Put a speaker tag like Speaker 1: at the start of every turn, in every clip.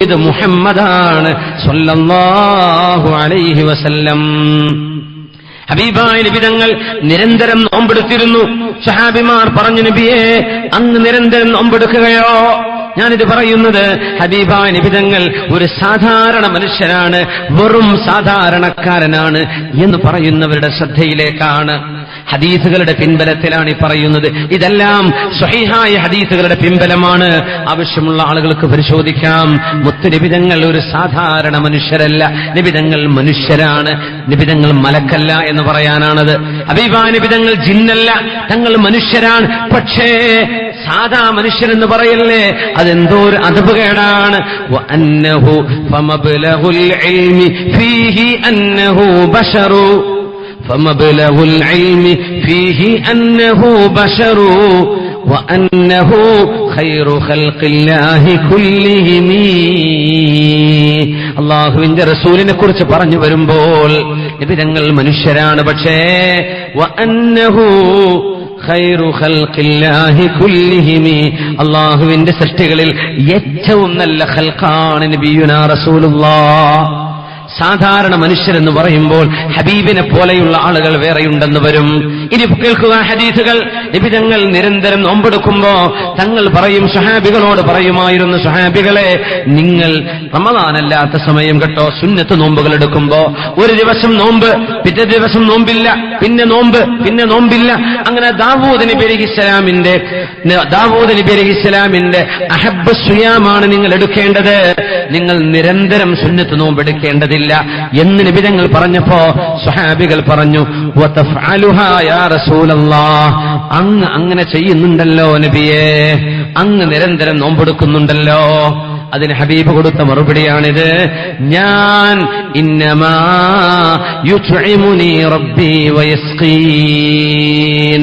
Speaker 1: ഇത് മുഹമ്മദാണ് സ്വല്ലല്ലാഹു അലൈഹി വസല്ലം. ഹബീബായ നബി തങ്ങൾ നിരന്തരം നോമ്പെടുത്തിരുന്നു. സഹാബിമാർ പറഞ്ഞു, നബിയേ അങ്ങ് നിരന്തരം നോമ്പെടുക്കുകയോ? ഞാനിത് പറയുന്നത് ഹബീബായ നബി തങ്ങൾ ഒരു സാധാരണ മനുഷ്യനാണ്, വെറും സാധാരണക്കാരനാണ് എന്ന് പറയുന്നവരുടെ ശ്രദ്ധയിലേക്കാണ്. ഹദീസുകളുടെ പിൻബലത്തിലാണ് ഈ പറയുന്നത്. ഇതെല്ലാം സ്വഹീഹായ ഹദീസുകളുടെ പിൻബലമാണ്. ആവശ്യമുള്ള ആളുകൾക്ക് പരിശോധിക്കാം. മുത്ത് നബിതങ്ങൾ ഒരു സാധാരണ മനുഷ്യരല്ല, നബിതങ്ങൾ മനുഷ്യരാണ്. നബിതങ്ങൾ മലക്കല്ല എന്ന് പറയാനാണത്. ഹബീബായ നബിതങ്ങൾ ജിന്നല്ല, തങ്ങൾ മനുഷ്യരാണ്. പക്ഷേ സാധാ മനുഷ്യനെന്ന് പറയല്ലേ, അതെന്തോ ഒരു അദബുകേടാണ്. വഅന്നഹു ഫമബ്ലഗുൽ ഇൽമി ഫീഹി അന്നഹു ബശറു فمبلغ العلم فيه أنه بشر وأنه خير خلق الله كلهم. അല്ലാഹുവിന്റെ റസൂലിനെ കുറിച്ച് പറഞ്ഞു വരുമ്പോൾ നബി തങ്ങൾ മനുഷ്യരാണ്, പക്ഷേ വഅന്നഹു ഖൈറു ഖൽഖില്ലാഹി കുല്ലിഹിം, അല്ലാഹുവിന്റെ സൃഷ്ടികളിൽ ഏറ്റവും നല്ല ഖൽഖാണ് നബിയുനാ റസൂലുള്ളാഹ്. സാധാരണ മനുഷ്യരെന്ന് പറയുമ്പോൾ ഹബീബിനെ പോലെയുള്ള ആളുകൾ വേറെയുണ്ടെന്ന് വരും. ഇനി കേൾക്കുക ഹദീസുകൾ. നബി തങ്ങൾ നിരന്തരം നോമ്പെടുക്കുമ്പോ തങ്ങൾ പറയും, സ്വഹാബികളോട് പറയുമായിരുന്നു, സ്വഹാബികളെ നിങ്ങൾ റമദാനല്ലാത്ത സമയം കേട്ടോ സുന്നത്ത് നോമ്പുകൾ എടുക്കുമ്പോ ഒരു ദിവസം നോമ്പ്, പിറ്റേ ദിവസം നോമ്പില്ല, പിന്നെ നോമ്പ്, പിന്നെ നോമ്പില്ല. അങ്ങനെ ദാവൂദ് നബി അലൈഹിസ്സലാമിന്റെ അഹബ്ബു സിയാമാണ് നിങ്ങൾ എടുക്കേണ്ടത്. നിങ്ങൾ നിരന്തരം സുന്നത്ത് നോമ്പെടുക്കേണ്ടതില്ല എന്ന് നബി തങ്ങൾ പറഞ്ഞപ്പോ സ്വഹാബികൾ പറഞ്ഞു, വതഫഅലുഹാ യാ റസൂലല്ലാഹ്, അങ്ങ് അങ്ങനെ ചെയ്യുന്നുണ്ടല്ലോ നബിയേ, അങ്ങ് നിരന്തരം നോമ്പെടുക്കുന്നുണ്ടല്ലോ. അതിന് ഹബീബ് കൊടുത്ത മറുപടിയാണിത്, ഞാൻ ഇന്നമാ യുത്ഇമുനി റബ്ബി വയസ്ഖീൻ,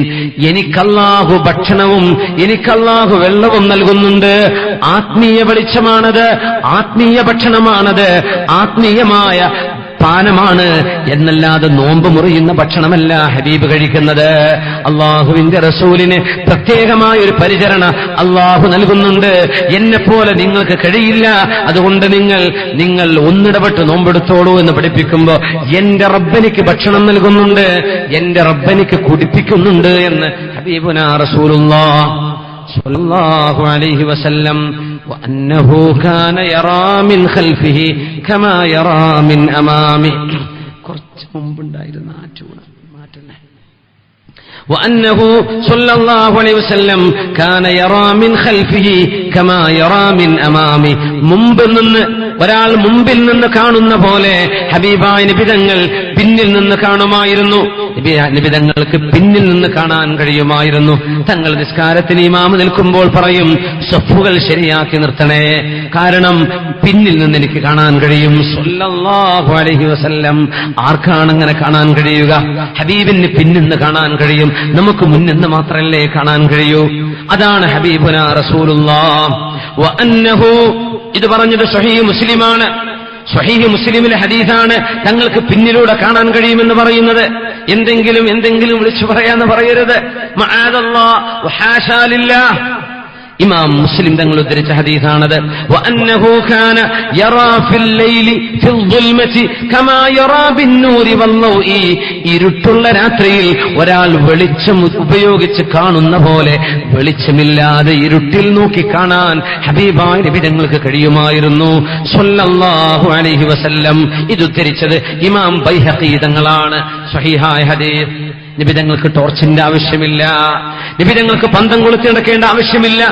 Speaker 1: എനിക്കല്ലാഹു ഭക്ഷണവും എനിക്കല്ലാഹു വെള്ളവും നൽകുന്നുണ്ട്. ആത്മീയ വെളിച്ചമാണത്, ആത്മീയ ഭക്ഷണമാണത്, ആത്മീയമായ പാനമാണ് എന്നല്ലാതെ നോമ്പ് മുറിയുന്ന ഭക്ഷണമല്ല ഹബീബ് കഴിക്കുന്നത്. അള്ളാഹുവിന്റെ റസൂലിന് പ്രത്യേകമായ ഒരു പരിചരണ അള്ളാഹു നൽകുന്നുണ്ട്. എന്നെപ്പോലെ നിങ്ങൾക്ക് കഴിയില്ല, അതുകൊണ്ട് നിങ്ങൾ ഒന്നിടപെട്ട് നോമ്പെടുത്തോളൂ എന്ന് പഠിപ്പിക്കുമ്പോ എന്റെ റബ്ബനിക്ക് ഭക്ഷണം നൽകുന്നുണ്ട്, എന്റെ റബ്ബനിക്ക് കുടിപ്പിക്കുന്നുണ്ട് എന്ന് ഹബീബുനാ റസൂലുള്ളാഹ് സ്വല്ലല്ലാഹു അലൈഹി വസല്ലം. വഅന്നഹു കാന യറാ മിൻ ഖൽഫിഹി കമാ യറാ മിൻ അമാമി. കുറച്ച് മുമ്പുണ്ടായിരുന്ന ആ ചൂട് മാറ്റണേ. വഅന്നഹു സ്വല്ലല്ലാഹു അലൈഹി വസല്ലം കാന യറാ മിൻ ഖൽഫിഹി കമാ യറാ മിൻ അമാമി. ഒരാൾ മുമ്പിൽ നിന്ന് കാണുന്ന പോലെ ഹബീബായ നബി തങ്ങൾ പിന്നിൽ നിന്ന് കാണുമായിരുന്നു. നബി തങ്ങൾക്ക് പിന്നിൽ നിന്ന് കാണാൻ കഴിയുമായിരുന്നു. തങ്ങൾ നിസ്കാരത്തിന് ഇമാമ് നിൽക്കുമ്പോൾ പറയും, സഫുകൾ ശരിയാക്കി നിർത്തണേ, കാരണം പിന്നിൽ നിന്ന് എനിക്ക് കാണാൻ കഴിയും. സ്വല്ലല്ലാഹു അലൈഹി വസല്ലം. ആർക്കാണ് അങ്ങനെ കാണാൻ കഴിയുക? ഹബീബിന് പിന്നിന്ന് കാണാൻ കഴിയും, നമുക്ക് മുന്നിന്ന് മാത്രമല്ലേ കാണാൻ കഴിയൂ. അതാണ് ഹബീബുനാ റസൂലുള്ളാഹ്. വഅന്നഹു, ഇത് പറഞ്ഞത് സ്വഹീഹ് മുസ്ലിമാണ്. സ്വഹീഹ് മുസ്ലിമിലെ ഹദീസാണ്. തങ്ങൾക്ക് പിന്നിലൂടെ കാണാൻ കഴിയുമെന്ന് പറയുന്നത് എന്തെങ്കിലും വിളിച്ചു പറയാന്ന് പറയരുത്. മഅദല്ലാഹ് വഹാശാ ലില്ലാഹ്. ഇമാം മുസ്ലിം തങ്ങൾ ഉദ്ധരിച്ച ഹദീസാണത്. വഅന്നഹു കാന യറാ ഫിൽ ലൈലി ഫിൽ ദുൽമതി കമാ യറാ ബിന്നൂരി വല്ലൗഇ. ഇരുട്ടുള്ള രാത്രിയിൽ ഒരാൾ വെളിച്ചം ഉപയോഗിച്ച് കാണുന്ന പോലെ വെളിച്ചമില്ലാതെ ഇരുട്ടിൽ നോക്കി കാണാൻ ഹബീബായ നബി തങ്ങൾക്ക് കഴിയുമായിരുന്നു സ്വല്ലല്ലാഹു അലൈഹി വസല്ലം. ഇത് ഉദ്ധരിച്ചത് ഇമാം ബൈഹഖി തങ്ങളാണ്. സ്വഹീഹായ ഹദീസ്. നിബിതങ്ങൾക്ക് ടോർച്ചിന്റെ ആവശ്യമില്ല, നിബിതങ്ങൾക്ക് പന്തം കൊളുത്തി നടക്കേണ്ട ആവശ്യമില്ല.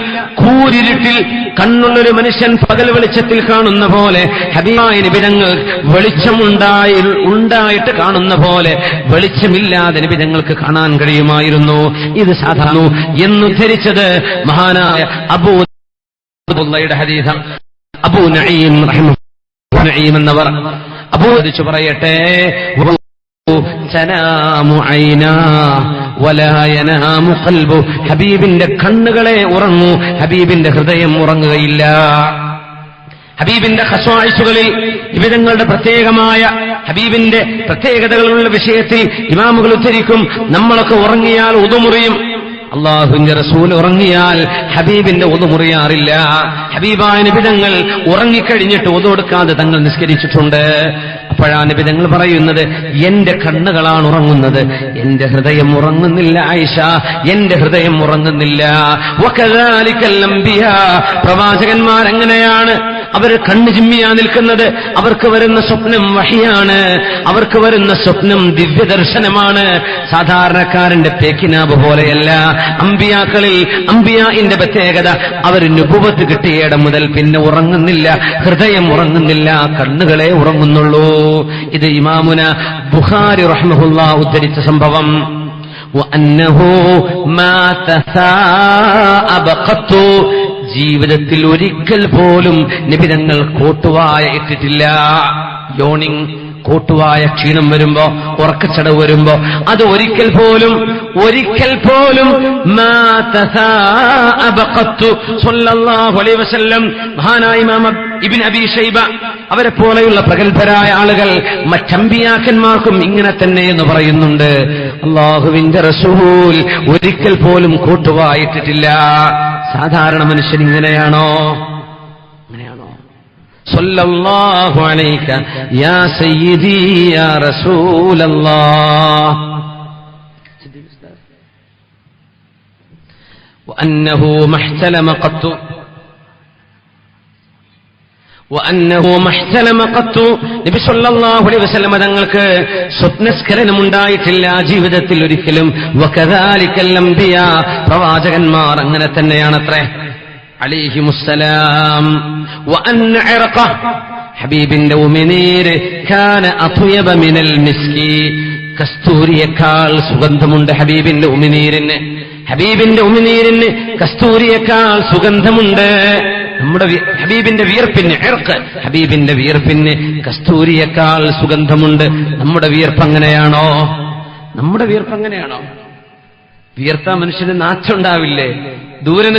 Speaker 1: കൂരിരുട്ടിൽ കണ്ണുള്ളൊരു മനുഷ്യൻ പകൽ വെളിച്ചത്തിൽ കാണുന്ന പോലെ ഹബീബായ നിബിതങ്ങൾ വെളിച്ചമുണ്ടായിട്ട് കാണുന്ന പോലെ വെളിച്ചമില്ലാതെ നിബിതങ്ങൾക്ക് കാണാൻ കഴിയുമായിരുന്നു. ഇത് സാധാരണ എന്നുദ്ധരിച്ചത് മഹാനായ അബൂയുടെ ഹദീസ്. അബൂ നഈം റഹിമഹുല്ലാഹ് നഈം എന്നവർ അബൂദിച്ചു പറയട്ടെ, ഹബീബിന്റെ കണ്ണുകളെ ഉറങ്ങൂ, ഹബീബിന്റെ ഹൃദയം ഉറങ്ങുകയില്ല. ഹബീബിന്റെ ഖസ്വായിസുകളിൽ വിവിധങ്ങളുടെ പ്രത്യേകമായ ഹബീബിന്റെ പ്രത്യേകതകളുള്ള വിഷയത്തിൽ ഇമാമുകൾ ഉദ്ധരിക്കും, നമ്മളൊക്കെ ഉറങ്ങിയാൽ ഉദുമുറിയും, അള്ളാഹുവിന്റെ റസൂൽ ഉറങ്ങിയാൽ ഹബീബിന്റെ ഒതു മുറിയാറില്ല. ഹബീബായ നബി തങ്ങൾ ഉറങ്ങിക്കഴിഞ്ഞിട്ട് ഒതു കൊടുക്കാതെ തങ്ങൾ നിസ്കരിച്ചിട്ടുണ്ട്. അപ്പോഴാണ് നബി തങ്ങൾ പറയുന്നത്, എന്റെ കണ്ണുകളാണ് ഉറങ്ങുന്നത്, എന്റെ ഹൃദയം ഉറങ്ങുന്നില്ല ആയിഷ, എന്റെ ഹൃദയം ഉറങ്ങുന്നില്ല. വകദാലികൽ അംബിയാ, പ്രവാചകന്മാർ എങ്ങനെയാണ്? അവർ കണ്ണു ചിമ്മിയാ നിൽക്കുന്നത്. അവർക്ക് വരുന്ന സ്വപ്നം വഹിയാണ്, അവർക്ക് വരുന്ന സ്വപ്നം ദിവ്യദർശനമാണ്. സാധാരണക്കാരന്റെ പേക്കിനാബ് പോലെയല്ല. അമ്പിയാക്കളിൽ അമ്പിയാഇന്റെ പ്രത്യേകത, അവർ നുബുവത്ത് കിട്ടിയിടം മുതൽ പിന്നെ ഉറങ്ങുന്നില്ല, ഹൃദയം ഉറങ്ങുന്നില്ല, കണ്ണുകളെ ഉറങ്ങുന്നുള്ളൂ. ഇത് ഇമാമുന ബുഖാരി റഹ്മഹുല്ലാഹ് ഉദ്ധരിച്ച സംഭവം. വഅന്നഹു മാ തസാഅബ ഖത്തു, ജീവിതത്തിൽ ഒരിക്കൽ പോലും നബി തങ്ങൾ കോട്ടുവായ ഇട്ടിട്ടില്ല. യോണിങ്, കോട്ടുവായ ക്ഷീണം വരുമ്പോ, ഉറക്കച്ചടവ് വരുമ്പോ, അത് ഒരിക്കൽ പോലും മാ തസാഅബ ഖത്തു സ്വല്ലല്ലാഹു അലൈഹി വസല്ലം. മഹാനായ ഇമാം ഇബ്നു അബീ ശൈബ അവരെ പോലെയുള്ള പ്രഗത്ഭരായ ആളുകൾ മറ്റമ്പിയാക്കന്മാർക്കും ഇങ്ങനെ തന്നെ എന്ന് പറയുന്നുണ്ട്. അല്ലാഹുവിന്റെ റസൂൽ ഒരിക്കൽ പോലും കോട്ടുവായിട്ടിട്ടില്ല. സാധാരണ മനുഷ്യൻ ഇങ്ങനെയാണോ? സല്ലല്ലാഹു അലൈക യാ സയ്യിദി യാ റസൂലല്ലാഹ്. വഅന്നഹു മഹ്തലമ ഖത്തു നബി സല്ലല്ലാഹു അലൈഹി വസല്ലം തങ്ങൾക്ക് സ്വപ്നസ്ഖലനം ഉണ്ടായിട്ടില്ല ജീവിതത്തിൽ ഒരിക്കലും. വകദാലികൽ അംബിയാ, പ്രവാചകന്മാർ അങ്ങനെ തന്നെയാണത്രേ അലൈഹിമുസ്സലാം. വഅന്ന ഇർഖ, ഹബീബിന്റെ ഉമിനീര് കാന അത്യബ മിനൽ മിസ്കി, കസ്തൂരിയേക്കാൾ സുഗന്ധമുണ്ട് ഹബീബിന്റെ ഉമിനീരിന്. ഹബീബിന്റെ ഉമിനീരിന് കസ്തൂരിയേക്കാൾ സുഗന്ധമുണ്ട്. നമ്മുടെ ഹബീബിന്റെ വിയർപ്പിന്, ഇർഖ്, ഹബീബിന്റെ വിയർപ്പിന് കസ്തൂരിയേക്കാൾ സുഗന്ധമുണ്ട്. നമ്മുടെ വിയർപ്പ് അങ്ങനെയാണോ? നമ്മുടെ വിയർപ്പ് അങ്ങനെയാണോ? വിയർത്താ മനുഷ്യന് നാച്ചുണ്ടാവില്ലേ? ദൂരെ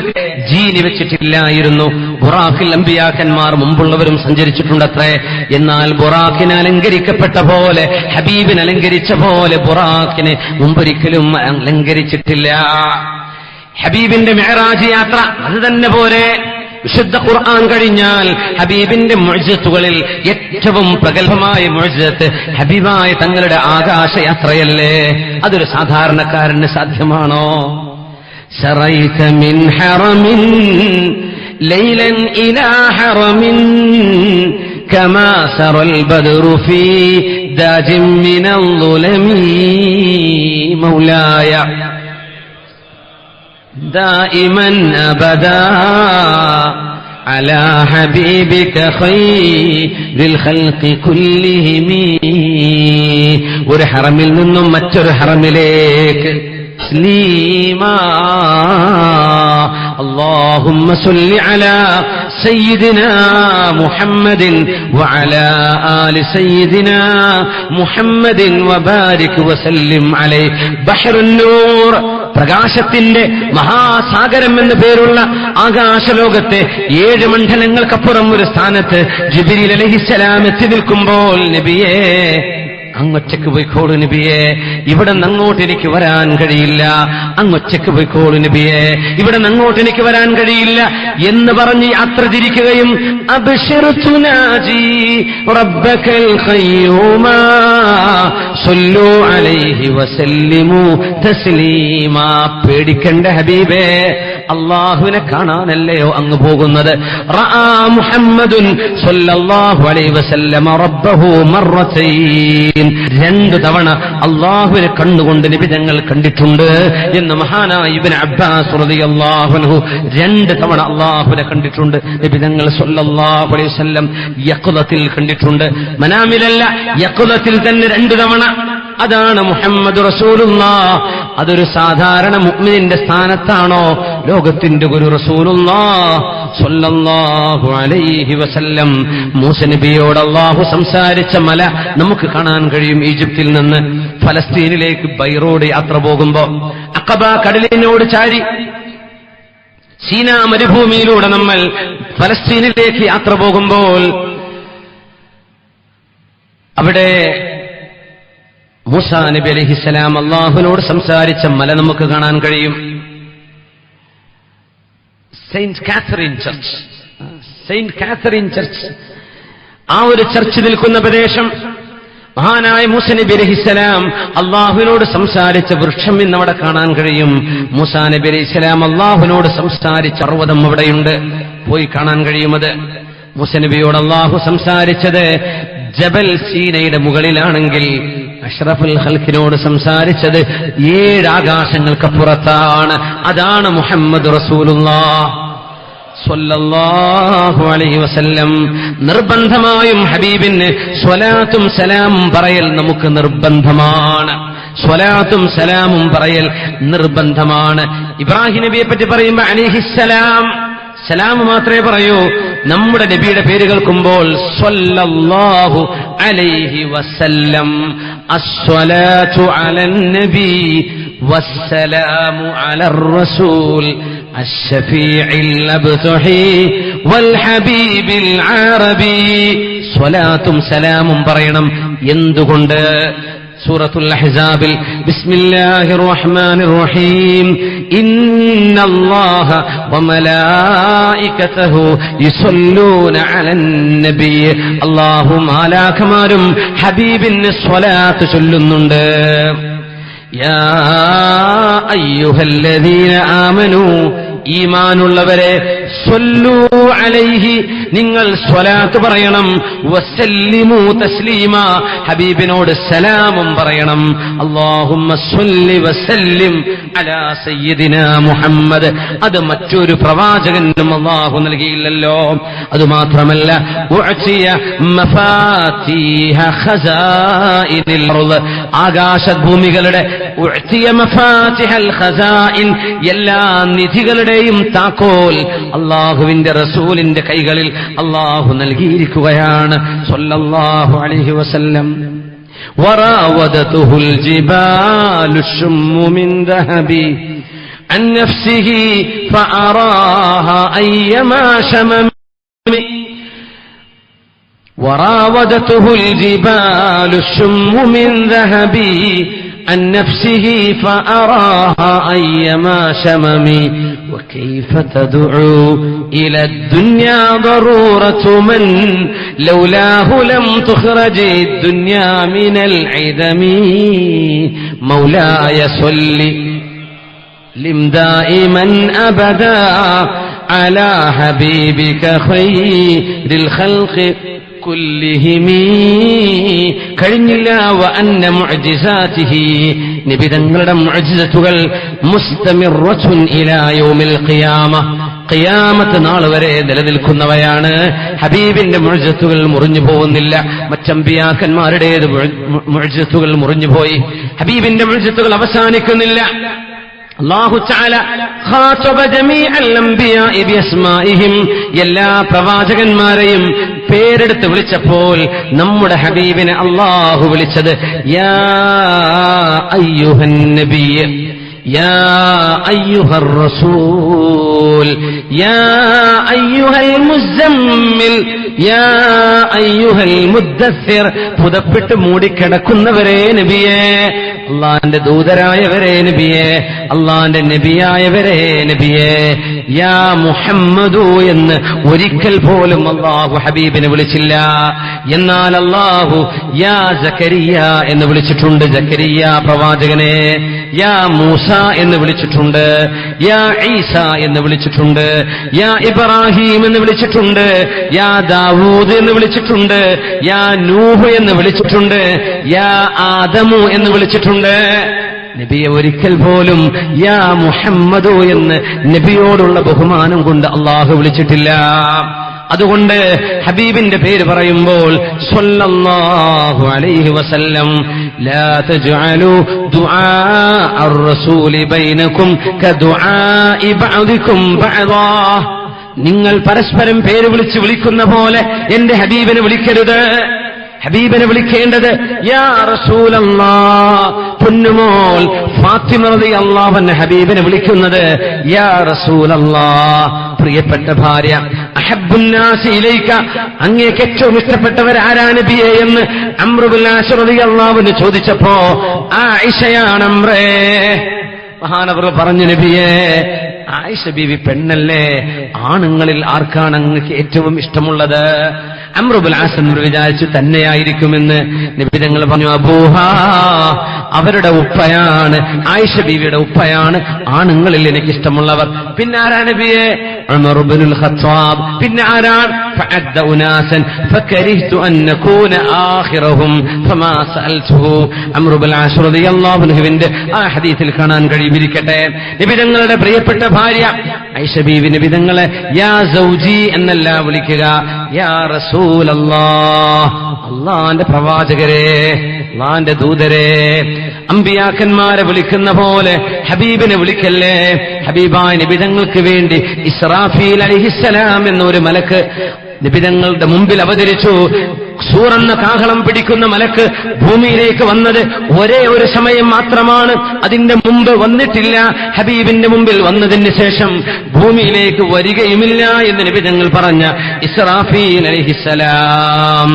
Speaker 1: ജീനി വെച്ചിട്ടില്ലായിരുന്നു. ബുറാഖിൽ അമ്പിയാക്കന്മാർ മുമ്പുള്ളവരും സഞ്ചരിച്ചിട്ടുണ്ടത്രേ. എന്നാൽ ബുറാഖിന് അലങ്കരിക്കപ്പെട്ട പോലെ, ഹബീബിന് അലങ്കരിച്ച പോലെ ബുറാഖിന് മുമ്പൊരിക്കലും അലങ്കരിച്ചിട്ടില്ല. ഹബീബിന്റെ മിഅ്റാജ് യാത്ര അത് തന്നെ പോലെ. വിശുദ്ധ ഖുർആൻ കഴിഞ്ഞാൽ ഹബീബിന്റെ മുഅ്ജിസത്തുകളിൽ ഏറ്റവും പ്രഗൽഭമായ മുഅ്ജിസത്ത് ഹബീബായ തങ്ങളുടെ ആകാശയാത്രയല്ലേ? അതൊരു സാധാരണക്കാരന് സാധ്യമാണോ? സറൈത മിൻ ഹറമിൻ ലൈലൻ ഇലാ ഹറമിൻ കമാ സറൽ ബദ്റു ഫീ ദാജിൻ മിനൽ ളുലമി മൗലായ ദായിമൻ അബദാ അലാ ഹബീബിക ഖൈറിൽ ഖൽഖി കുല്ലിഹിം. ഒരു ഹറമിൽ നിന്നും മറ്റൊരു ഹറമിലേക്ക് തസ്ലീമാ. اللهم صل على سيدنا محمد وعلى آل سيدنا محمد وبارك وسلم عليه. بحر النور, പ്രകാശത്തിന്റെ മഹാസാഗരം എന്ന പേരുള്ള ആകാശലോകത്തെ 7 മണ്ഡലങ്ങൾക്കപ്പുറം ഒരു സ്ഥാനത്ത് ജിബ്രീൽ അലൈഹിസ്സലാം എത്തി നിൽക്കുമ്പോൾ, നബിയേ അങ്ങൊറ്റയ്ക്ക് പോയിക്കോളൂ നബിയേ, ഇവിടെ നിന്ന് അങ്ങോട്ട് എനിക്ക് വരാൻ കഴിയില്ല. അങ്ങൊറ്റയ്ക്ക് പോയിക്കോളൂ നബിയേ, ഇവിടെ നിന്ന് അങ്ങോട്ട് എനിക്ക് വരാൻ കഴിയില്ല എന്ന് പറഞ്ഞ് യാത്ര തിരിക്കുകയും അബ്ശിർ തുനാജി റബ്ബകൽ ഖയ്യൂമാ സല്ലു അലൈഹി വസല്ലിമു തസ്ലീമാ. പേടിക്കണ്ട ഹബീബേ, അല്ലാഹുവിനെ കാണാനല്ലയോ അങ്ങ് പോകുന്നത്. റആ മുഹമ്മദുൻ സല്ലല്ലാഹു അലൈഹി വസല്ലമ റബ്ബഹു മർറതൈൻ. 2 തവണ അള്ളാഹുവിനെ കണ്ണുകൊണ്ട് നബി തങ്ങൾ കണ്ടിട്ടുണ്ട് എന്ന് മഹാനായ ഇബ്നു അബ്ബാസ് റളിയല്ലാഹു അൻഹു 2 തവണ അള്ളാഹുവിനെ കണ്ടിട്ടുണ്ട്. നബി തങ്ങൾ സല്ലല്ലാഹു അലൈഹി വസല്ലം യഖ്ളത്തിൽ കണ്ടിട്ടുണ്ട്, മനാമിലല്ല, യഖ്ളത്തിൽ തന്നെ 2 തവണ. അതാണ് മുഹമ്മദ് റസൂലുള്ളാഹ്. അതൊരു സാധാരണ മുഅ്മിനിന്റെ സ്ഥാനത്താണോ? ലോകത്തിന്റെ ഗുരു റസൂലുള്ളാഹ് സ്വല്ലല്ലാഹു അലൈഹി വസല്ലം. മൂസ നബിയോട് അല്ലാഹു സംസാരിച്ച മല നമുക്ക് കാണാൻ കഴിയും. ഈജിപ്തിൽ നിന്ന് ഫലസ്തീനിലേക്ക് ബൈ റോഡ് യാത്ര പോകുമ്പോ അഖബ കടലിനോട് ചാരി സീനാ മരുഭൂമിയിലൂടെ നമ്മൾ ഫലസ്തീനിലേക്ക് യാത്ര പോകുമ്പോൾ അവിടെ മൂസാ നബി അലൈഹിസ്സലാം അല്ലാഹുവിനോട് സംസാരിച്ച മല നമുക്ക് കാണാൻ കഴിയും. Saint Catherine church. ആ ഒരു ചർച്ച് നിൽക്കുന്ന പ്രദേശം മഹാനായ മൂസാ നബി അലൈഹിസ്സലാം അള്ളാഹുവിനോട് സംസാരിച്ച വൃക്ഷം ഇന്ന് അവിടെ കാണാൻ കഴിയും. മൂസാ നബി അലൈഹിസ്സലാം അള്ളാഹുവിനോട് സംസാരിച്ച പർവ്വതം അവിടെയുണ്ട്, പോയി കാണാൻ കഴിയുമത്. മൂസാ നബിയോട് അള്ളാഹു സംസാരിച്ചത് ജബൽ സീനയുടെ മുകളിലാണെങ്കിൽ അഷ്റഫുൽ ഖൽഖിനോട് സംസാരിച്ചത് 7 ആകാശങ്ങൾക്കപ്പുറത്താണ്. അതാണ് മുഹമ്മദ് റസൂലുള്ളാഹ് സ്വല്ലല്ലാഹു അലൈഹി വസല്ലം. നിർബന്ധമായും ഹബീബിന് സ്വലാത്തും സലാമും പറയൽ നമുക്ക് നിർബന്ധമാണ്. സ്വലാത്തും സലാമും പറയൽ നിർബന്ധമാണ്. ഇബ്രാഹിം നബിയെ പറ്റി പറയുമ്പോൾ അലൈഹിസ്സലാം സലാം മാത്രമേ പറയൂ. നമ്മുടെ നബിയുടെ പേര് കേൾക്കുമ്പോൾ സ്വല്ലല്ലാഹു അലൈഹി വസല്ലം, അസ്സലാത്തു അലൻ നബി വസ്സലാമു അലർ റസൂൽ അശ്ശഫീഇൽ അബ്തഹി വൽ ഹബീബിൽ അറബി. സ്വലാത്തും സലാമും പറയണം. എന്തുകൊണ്ട്? സൂറത്തുൽ അഹ്സാബിൽ ബിസ്മില്ലാഹിർ റഹ്മാനിർ റഹീം ഇന്നല്ലാഹ വമലായികതഹു യുസല്ലൂന അലൻ നബി. അല്ലാഹു മാലാഖമാരും ഹബീബിന് സ്വലാത്ത് ചൊല്ലുന്നുണ്ട്. യാ അയ്യുഹല്ലദീന ആമനൂ, ഈമാനുള്ളവരെ, സ്വല്ലൂ അലൈഹി, നിങ്ങൾ സ്വലാത്ത് പറയണം. വസല്ലിമൂ തസ്ലീമ, ഹബീബിനോട് സലാമും പറയണം. അല്ലാഹുമ്മ സ്വല്ലി വസല്ലിം അലാ സയ്യിദിനാ മുഹമ്മദ്. അത് മറ്റൊരു പ്രവാചകനും അല്ലാഹു നൽകിയില്ലല്ലോ. അതുമാത്രമല്ല, ഉഅ്തിയ മഫാതീഹ ഖസാഇനിൽ അർദ്, ആകാശഭൂമികളുടെ ഉഅ്തിയ മഫാതിഹൽ ഖസാഇൻ, എല്ലാ നിധികളുടെയും താക്കോൽ അല്ലാഹുവിന്റെ റസൂലിന്റെ കൈകളിൽ അല്ലാഹു നൽകിയിരിക്കുകയാണ് സ്വല്ലല്ലാഹു അലൈഹി വസല്ലം. വറാവദതുഹുൽ ജിബാലു ശുമ്മു മിൻ ദഹബി അൻ നഫ്സിഹി ഫഅറാഹാ അയ്യമാ ശമമി. വറാവദതുഹുൽ ജിബാലു ശുമ്മു മിൻ ദഹബി عن نفسه فأراها أيما شممي. وكيف تدعو إلى الدنيا ضرورة من لولاه لم تخرج الدنيا من العدم. مولاي صل لم دائما أبدا على حبيبك خير الخلق കുല്ലിഹിമീ. കഴിഞ്ഞില്ല. വഅന്ന മുഅ്ജിസാതിഹി, നബി തങ്ങളുടെ മുഅ്ജിസത്തുകൾ മുസ്തമിറത്തുൻ ഇലാ യൗമിൽ ഖിയാമ, ഖിയാമത്ത് നാൾ വരെ നിലനിൽക്കുന്നവയാണ്. ഹബീബിന്റെ മുഅ്ജിസത്തുകൾ മുറിഞ്ഞു പോകുന്നില്ല. മറ്റമ്പിയാക്കന്മാരുടേത് മുഅ്ജിസത്തുകൾ മുറിഞ്ഞുപോയി. ഹബീബിന്റെ മുഅ്ജിസത്തുകൾ അവസാനിക്കുന്നില്ല. അല്ലാഹു തആല ഖാതബ ജമീഅൽ അംബിയാഇ ബിഅസ്മാഇഹിം, എല്ലാ പ്രവാചകന്മാരെയും പേരെടുത്ത് വിളിച്ചപ്പോൾ നമ്മുടെ ഹബീബിനെ അല്ലാഹു വിളിച്ചത് യാ അയ്യുഹൻ നബിയ്യ്, യാ അയ്യുഹർ റസൂൽ, യാ അയ്യുഹൽ മുസമ്മിൽ, യാ അയ്യുഹൽ മുദ്ദസ്സിർ, പുതപ്പിട്ട് മൂടിക്കിടക്കുന്നവരെ നബിയേ, അള്ളാന്റെ ദൂതരായവരെ നബിയേ, അള്ളാന്റെ നബിയായവരെ നബിയേ, യാ മുഹമ്മദു എന്ന് ഒരിക്കൽ പോലും അള്ളാഹു ഹബീബിനെ വിളിച്ചില്ല. എന്നാൽ അള്ളാഹു യാ സക്കരിയ എന്ന് വിളിച്ചിട്ടുണ്ട്, സക്കരിയ പ്രവാചകനെ. യാ മൂസ എന്ന് വിളിച്ചിട്ടുണ്ട്, യാ ഈസ എന്ന് വിളിച്ചിട്ടുണ്ട്, യാ ഇബ്രാഹിം എന്ന് വിളിച്ചിട്ടുണ്ട്, യാ ദാവൂദ് എന്ന് വിളിച്ചിട്ടുണ്ട്, യാ നൂഹ് എന്ന് വിളിച്ചിട്ടുണ്ട്, യാ ആദമു എന്ന് വിളിച്ചിട്ടുണ്ട്. നബിയെ ഒരിക്കൽ പോലും യാ മുഹമ്മദു എന്ന് നബിയോടുള്ള ബഹുമാനം കൊണ്ട് അള്ളാഹു വിളിച്ചിട്ടില്ല. അതുകൊണ്ട് ഹബീബിന്റെ പേര് പറയുമ്പോൾ സ്വല്ലല്ലാഹു അലൈഹി വസല്ലം ലാ തജ്അലു ദുആ അർ-റസൂലി ബൈനകും കദുആഇ ബഅദികും ബഅദാ. നിങ്ങൾ പരസ്പരം പേര് വിളിക്കുന്ന പോലെ എന്റെ ഹബീബിനെ വിളിക്കരുത്. ഹബീബിനെ വിളിക്കേണ്ടത് യാ റസൂലല്ലാഹ്. പൊന്നുമോൾ ഫാത്തിമ റളിയല്ലാഹു അൻഹ ഹബീബിനെ വിളിക്കുന്നത് യാ റസൂലല്ലാഹ്, പ്രിയപ്പെട്ട ഭാര്യ. അഹബ്ബുന്നാസി ഇലൈക, അങ്ങേക്ക് ഏറ്റവും ഇഷ്ടപ്പെട്ടവർ ആരാ നബിയേ എന്ന് അംർ ഇബ്നു ആസ് റളിയല്ലാഹു അൻഹു ചോദിച്ചപ്പോ ആയിഷയാണ് അംറേ. മഹാനവർ പറഞ്ഞു നബിയേ ആയിഷ ബീവി പെണ്ണല്ലേ, ആണുങ്ങളിൽ ആർക്കാണ് അങ്ങക്ക് ഏറ്റവും ഇഷ്ടമുള്ളത്? അംർ ഇബ്നുൽ ആസ് എന്ന് വിചാരിച്ചു തന്നെയായിരിക്കുമെന്ന്. നബി തങ്ങൾ പറഞ്ഞു, അബൂഹാ, അവരുടെ ഉപ്പയാണ്, ആയിഷ ബീവിയുടെ ഉപ്പയാണ് ആണുങ്ങളിൽ എനിക്ക് ഇഷ്ടമുള്ളവർ. പിന്നെ ആരാ നബിയെ? ഉമർ ഇബ്നുൽ ഖത്താബ്. പിന്നെ ആരാണ്? ഫഅദ്ദ ഉനാസൻ ഫകരിഹ്തു അൻ നകൂന ആഖിറഹും ഫമാ സഅൽതുഹു. അംർ ഇബ്നുൽ ആസ് റളിയല്ലാഹു അൻഹുവിന്റെ ആ ഹദീസിൽ കാണാൻ കഴിയുമിരിക്കട്ടെ. നബി തങ്ങളുടെ പ്രിയപ്പെട്ട ഭാര്യ ആയിഷ ബീവി നബി തങ്ങളെ യാ സൗജി എന്നല്ല വിളിക്കുക, യാ റസൂലല്ലാഹ്, അല്ലാഹുവിന്റെ പ്രവാചകരെ, അല്ലാഹുവിന്റെ ദൂതരെ. അമ്പിയാക്കന്മാരെ വിളിക്കുന്ന പോലെ ഹബീബിനെ വിളിക്കല്ലേ. ഹബീബായ നബി തങ്ങൾക്ക് വേണ്ടി ഇസ്രാഫീൽ അലൈഹിസ്സലാം എന്നൊരു മലക്ക് നബി തങ്ങളുടെ മുമ്പിൽ അവതരിച്ചു. സൂറെന്ന കാഹളം പിടിക്കുന്ന മലക്ക് ഭൂമിയിലേക്ക് വന്നത് ഒരേ ഒരു സമയം മാത്രമാണ്. അതിന്റെ മുമ്പ് വന്നിട്ടില്ല. ഹബീബിന്റെ മുമ്പിൽ വന്നതിന് ശേഷം ഭൂമിയിലേക്ക് വരികയുമില്ല എന്ന് നബി തങ്ങൾ പറഞ്ഞ ഇസ്രാഫീൽ അലൈഹിസ്സലാം,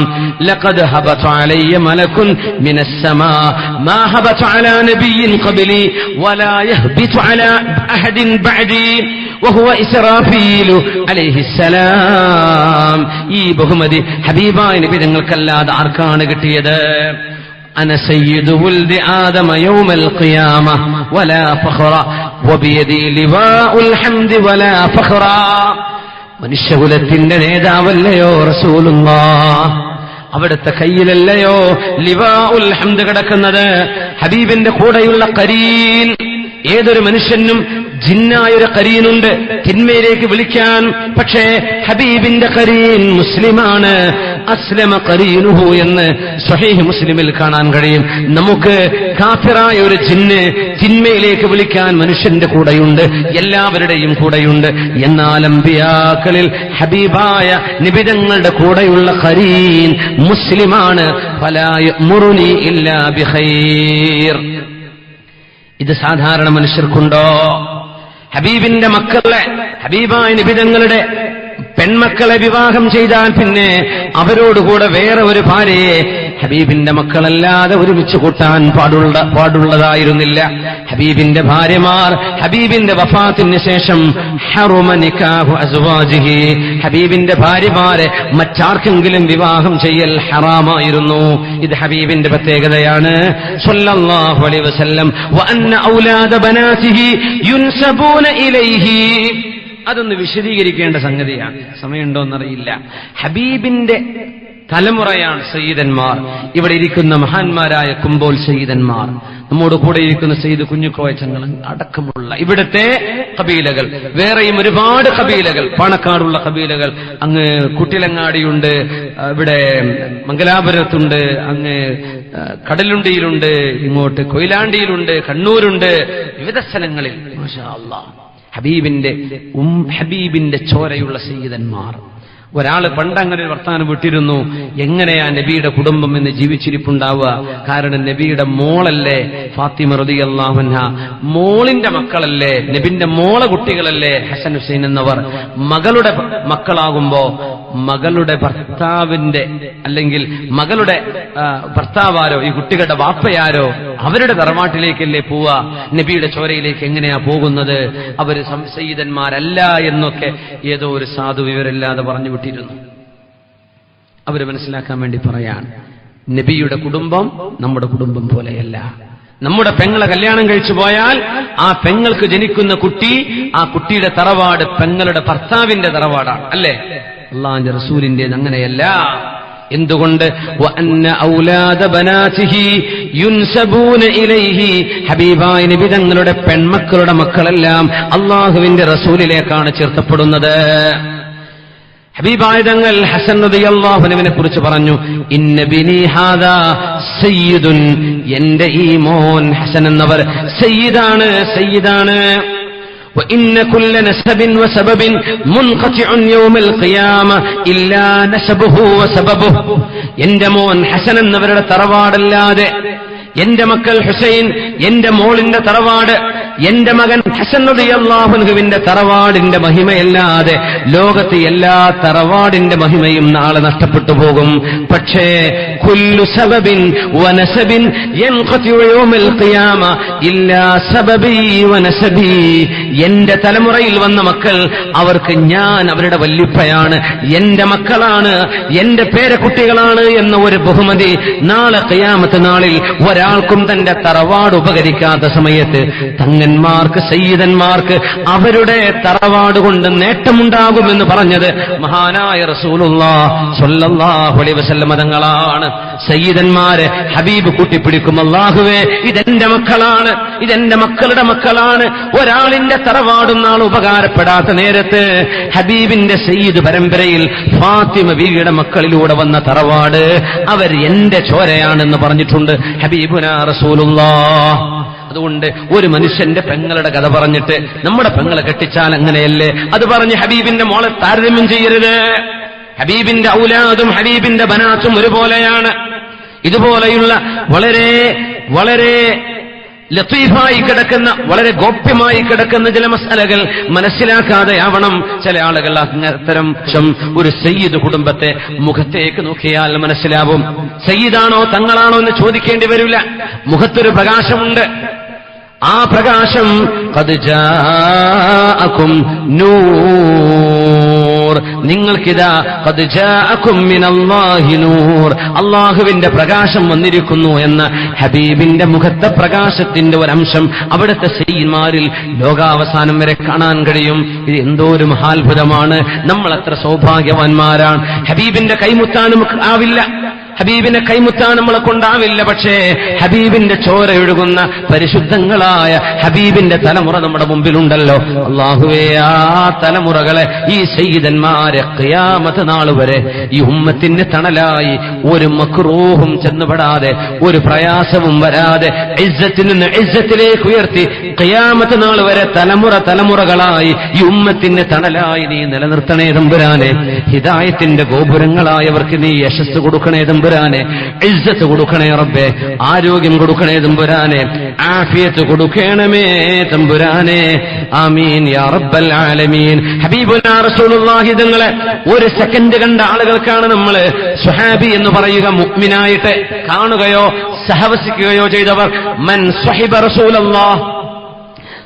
Speaker 1: ലഖദ് ഹബത അലയ്യ മലകുൻ മിനസ് സമാ മാ ഹബത അലാ നബിയ്യിൻ ഖബ്ലി വലാ യഹ്ബിതു അലാ അഹദിൻ ബഅദി വഹുവ ഇസ്രാഫീൽ അലൈഹിസ്സലാം. ഈ ബഹുമതി ഹബീബായ നബി തങ്ങൾക്കല്ലാതെ ആർക്കാണ് കിട്ടിയത്? അന സയ്യിദു വൽദി ആദമ യൗമൽ ഖിയാമ വലാ ഫഖറ വബിയദി ലിവാഉൽ ഹംദി വലാ ഫഖറ. മനുഷ്യകുലത്തിന്റെ നേതാവല്ലയോ റസൂലുള്ളാഹ്, അവിടുത്തെ കയ്യിലല്ലയോ ലിവാഉൽ ഹംദ് കിടക്കുന്നത്? ഹബീബിന്റെ കൂടെയുള്ള ഖരീൻ, ഏതൊരു മനുഷ്യനും ജിന്നായൊരു ഖരീനുണ്ട് തിന്മയിലേക്ക് വിളിക്കാൻ. പക്ഷേ ഹബീബിന്റെ ഖരീൻ മുസ്ലിമാണ്. അസ്ലമ ഖരീനുഹു എന്ന് സ്വഹീഹ് മുസ്ലിമിൽ കാണാൻ കഴിയും. നമുക്ക് കാഫിറായ ഒരു ജിന്ന് തിന്മയിലേക്ക് വിളിക്കാൻ മനുഷ്യന്റെ കൂടെയുണ്ട്, എല്ലാവരുടെയും കൂടെയുണ്ട്. എന്നാൽ അമ്പിയാക്കളിൽ ഹബീബായ നിബിതങ്ങളുടെ കൂടെയുള്ള ഖരീൻ മുസ്ലിമാണ്. ഫലാ യഅ്മുറുനി ഇല്ലാ ബിഖൈർ. ഇത് സാധാരണ മനുഷ്യർക്കുണ്ടോ? ഹബീബിന്റെ മക്കളെ, ഹബീബായ നബിതങ്ങളുടെ പെൺമക്കളെ വിവാഹം ചെയ്താൽ പിന്നെ അവരോടുകൂടെ വേറെ ഒരു ഭാര്യയെ ഹബീബിന്റെ മക്കളല്ലാതെ ഒരുമിച്ച് കൂട്ടാൻ പാടുള്ളതായിരുന്നില്ല. ഹബീബിന്റെ ഭാര്യമാർ ഹബീബിന്റെ വഫാത്തിന് ശേഷം ഹറുമ നികാഹു അസ്വാജിഹി, ഹബീബിന്റെ ഭാര്യമാരെ മറ്റാർക്കെങ്കിലും വിവാഹം ചെയ്യൽ ഹറാമായിരുന്നു. ഇത് ഹബീബിന്റെ പ്രത്യേകതയാണ് സ്വല്ലല്ലാഹു അലൈഹി വസല്ലം. വ അന്ന ഔലാദ ബനാതിഹി യുൻസബൂന ഇലൈഹി. അതൊന്ന് വിശദീകരിക്കേണ്ട സംഗതിയാണ്, സമയമുണ്ടോന്നറിയില്ല. ഹബീബിന്റെ തലമുറയാണ് സയ്യിദന്മാർ. ഇവിടെ ഇരിക്കുന്ന മഹാന്മാരായ കുമ്പോൽ സയ്യിദന്മാർ, നമ്മോട് കൂടെ ഇരിക്കുന്ന സയ്യിദ് കുഞ്ഞുക്കോയ ചങ്ങളൻ അടക്കമുള്ള ഇവിടുത്തെ കബീലകൾ, വേറെയും ഒരുപാട് കബീലകൾ, പാണക്കാടുള്ള കബീലകൾ, അങ്ങ് കുട്ടിലങ്ങാടിയുണ്ട്, ഇവിടെ മംഗലാപുരത്തുണ്ട്, അങ്ങ് കടലുണ്ടിയിലുണ്ട്, ഇങ്ങോട്ട് കൊയിലാണ്ടിയിലുണ്ട്, കണ്ണൂരുണ്ട്, വിവിധ സ്ഥലങ്ങളിൽ മാഷാ അല്ലാഹ് ഹബീബിന്റെ ചോരയുള്ള സയ്യിദന്മാർ. ഒരാള് പണ്ട് അങ്ങനെ ഒരു വർത്താനം വിട്ടിരുന്നു, എങ്ങനെയാ നബിയുടെ കുടുംബം എന്ന് ജീവിച്ചിരിപ്പുണ്ടാവുക? കാരണം നബിയുടെ മോളല്ലേ ഫാത്തിമ റളിയല്ലാഹു അൻഹ, മോളിന്റെ മക്കളല്ലേ, നബിന്റെ മോളെ കുട്ടികളല്ലേ ഹസൻ ഹുസൈൻ എന്നവർ. മകളുടെ മക്കളാകുമ്പോ മകളുടെ ഭർത്താവിന്റെ അല്ലെങ്കിൽ മകളുടെ ഭർത്താവാരോ ഈ കുട്ടികളുടെ വാപ്പയാരോ അവരുടെ തറവാട്ടിലേക്കല്ലേ പോവാ? നബിയുടെ ചോരയിലേക്ക് എങ്ങനെയാ പോകുന്നത്? അവര് സയ്യിദന്മാരല്ല എന്നൊക്കെ ഏതോ ഒരു സാധു വിവരമില്ലാതെ പറഞ്ഞു വിട്ടിരുന്നു. അവര് മനസ്സിലാക്കാൻ വേണ്ടി പറയാണ്, നബിയുടെ കുടുംബം നമ്മുടെ കുടുംബം പോലെയല്ല. നമ്മുടെ പെങ്ങളെ കല്യാണം കഴിച്ചു പോയാൽ ആ പെങ്ങൾക്ക് ജനിക്കുന്ന കുട്ടി, ആ കുട്ടിയുടെ തറവാട് പെങ്ങളുടെ ഭർത്താവിന്റെ തറവാടാണ്, അല്ലേ? അല്ലാഹുവിന്റെ റസൂലിന്റേത് അങ്ങനെയല്ല. എന്തുകൊണ്ട്? വഅന്ന ഔലാദ ബനാതിഹി യുൻസബൂന ഇലൈഹി, ഹബീബായ നബി തങ്ങളുടെ പെൺമക്കളുടെ മക്കളെല്ലാം അല്ലാഹുവിന്റെ റസൂലിലേക്കാണ് ചേർക്കപ്പെടുന്നത്. ഹബീബായ തങ്ങൾ ഹസൻ റളിയല്ലാഹു അൻഹുവിനെ കുറിച്ച് പറഞ്ഞു, ഇന്ന ബിനി ഹാദാ സയ്യിദുൻ, എന്റെ ഈ മോൻ ഹസൻ എന്നവർ സയ്യിദാണ്, സയ്യിദാണ്. وإن كل نسب وسبب منقطع يوم القيامة إلا نسبه وسببه. എന്റെ മോൻ ഹസൻ എന്നവരുടെ തറവാടല്ലാതെ, എന്റെ മക്കൾ ഹുസൈൻ, എന്റെ മോളിന്റെ തറവാട് എന്റെ മകൻ ഹസൻ റളിയല്ലാഹു അൻഹുവിന്റെ തറവാടിന്റെ മഹിമയല്ലാതെ ലോകത്തെ എല്ലാ തറവാടിന്റെ മഹിമയും നാളെ നഷ്ടപ്പെട്ടു പോകും. പക്ഷേ കുല്ലു സബബിൻ വനസബിൻ യൻഖതിഉ യൗമൽ ഖിയാമ ഇല്ലാ സബബി വനസബി. എന്റെ തലമുറയിൽ വന്ന മക്കൾ അവർക്ക് ഞാൻ അവരുടെ വല്യുപ്പയാണ്, എന്റെ മക്കളാണ്, എന്റെ പേരക്കുട്ടികളാണ് എന്ന ഒരു ബഹുമതി നാളെ ഖിയാമത്ത് നാളിൽ ഒരാൾക്കും തന്റെ തറവാട് ഉപകരിക്കാത്ത സമയത്ത് തങ്ങന്മാർക്ക് സയ്യിദന്മാർക്ക് അവരുടെ തറവാട് കൊണ്ട് നേട്ടമുണ്ടാകുമെന്ന് പറഞ്ഞത് മഹാനായ റസൂലുള്ളാഹി സ്വല്ലല്ലാഹു അലൈഹി വസല്ലം തങ്ങളാണ്. സയ്യിദന്മാരെ ഹബീബ് കൂട്ടിപ്പിടിക്കും, അല്ലാഹുവേ ഇതെന്റെ മക്കളാണ്, ഇതെന്റെ മക്കളുടെ മക്കളാണ്. ഒരാളിന്റെ തറവാടും നാൾ ഉപകാരപ്പെടാത്ത നേരത്ത് ഹബീബിന്റെ സയ്യിദ് പരമ്പരയിൽ ഫാത്തിമ ബീവിയുടെ മക്കളിലൂടെ വന്ന തറവാട് അവർ എന്റെ ചോരയാണെന്ന് പറഞ്ഞിട്ടുണ്ട് ഹബീബുനാ റസൂലുള്ളാഹ്. അതുകൊണ്ട് ഒരു മനുഷ്യന്റെ പെങ്ങളുടെ കഥ പറഞ്ഞിട്ട് നമ്മുടെ പെങ്ങളെ കെട്ടിച്ചാൽ അങ്ങനെയല്ലേ അത് പറഞ്ഞ് ഹബീബിന്റെ മോളെ താരതമ്യം ചെയ്യരുത്. ഹബീബിന്റെ ഔലാദും ഹബീബിന്റെ ബനാത്തും ഒരുപോലെയാണ്. ഇതുപോലെയുള്ള വളരെ വളരെ ലത്തീഫായി കിടക്കുന്ന വളരെ ഗോപ്യമായി കിടക്കുന്ന ചില മസലകൾ മനസ്സിലാക്കാതെ ആവണം ചില ആളുകൾ അത്തരം ഒരു സയ്യിദ് കുടുംബത്തെ മുഖത്തേക്ക് നോക്കിയാൽ മനസ്സിലാവും. സയ്യിദാണോ തങ്ങളാണോ എന്ന് ചോദിക്കേണ്ടി വരില്ല. മുഖത്തൊരു പ്രകാശമുണ്ട്. ആ പ്രകാശം ഖദ് ജാഅകും നൂർ, നിങ്ങൾക്കിതാ ഖദ് ജാഅകും മിനല്ലാഹി നൂർ, അല്ലാഹുവിന്റെ പ്രകാശം വന്നിരിക്കുന്നു എന്ന ഹബീബിന്റെ മുഖത്തെ പ്രകാശത്തിന്റെ ഒരംശം അവിടുത്തെ സയ്യിദ്മാരിൽ ലോകാവസാനം വരെ കാണാൻ കഴിയും. ഇത് എന്തോ ഒരു മഹാത്ഭുതമാണ്. നമ്മൾ അത്ര സൗഭാഗ്യവാന്മാരാണ്. ഹബീബിന്റെ കൈമുത്താനും ആവില്ല, ഹബീബിനെ കൈമുത്താൻ നമ്മളെ കൊണ്ടാവില്ല. പക്ഷേ ഹബീബിന്റെ ചോര ഒഴുകുന്ന പരിശുദ്ധങ്ങളായ ഹബീബിന്റെ തലമുറ നമ്മുടെ മുമ്പിലുണ്ടല്ലോ. അല്ലാഹുവേ ആ തലമുറകളെ ഈ സയ്യിദന്മാരെ ഖിയാമത്ത് നാൾ വരെ ഈ ഉമ്മത്തിന് തണലായി ഒരു മക്റൂഹും ചെന്നുപെടാതെ ഒരു പ്രയാസവും വരാതെ ഇസ്സത്തിൽ നിന്ന് ഇസ്സത്തിലേക്ക് ഉയർത്തി ഖിയാമത്ത് നാൾ വരെ തലമുറകളായി ഈ ഉമ്മത്തിന് തണലായി നീ നിലനിർത്തണേ തമ്പുരാനെ. ഹിദായത്തിന്റെ ഗോപുരങ്ങളായവർക്ക് നീ യശസ്സ് കൊടുക്കണേ തമ്പുരാനെ, ഇസ്സത്ത് കൊടുക്കണേ റബ്ബേ, ആരോഗ്യം കൊടുക്കണേ തമ്പുരാനെ, ആഫിയത്ത് കൊടുക്കണമേ തമ്പുരാനെ. ആമീൻ യാ റബ്ബൽ ആലമീൻ. ഹബീബുനാ റസൂലുള്ളാഹി തങ്ങളെ ഒരു സെക്കൻഡ് കണ്ട ആളുകൾക്കാണ് നമ്മൾ സ്വഹാബി എന്ന് പറയുക. മുഅ്മിനായിട്ട് കാണുകയോ സഹവസിക്കുകയോ ചെയ്തവർ മൻ സ്വഹിബ റസൂലല്ലാഹ്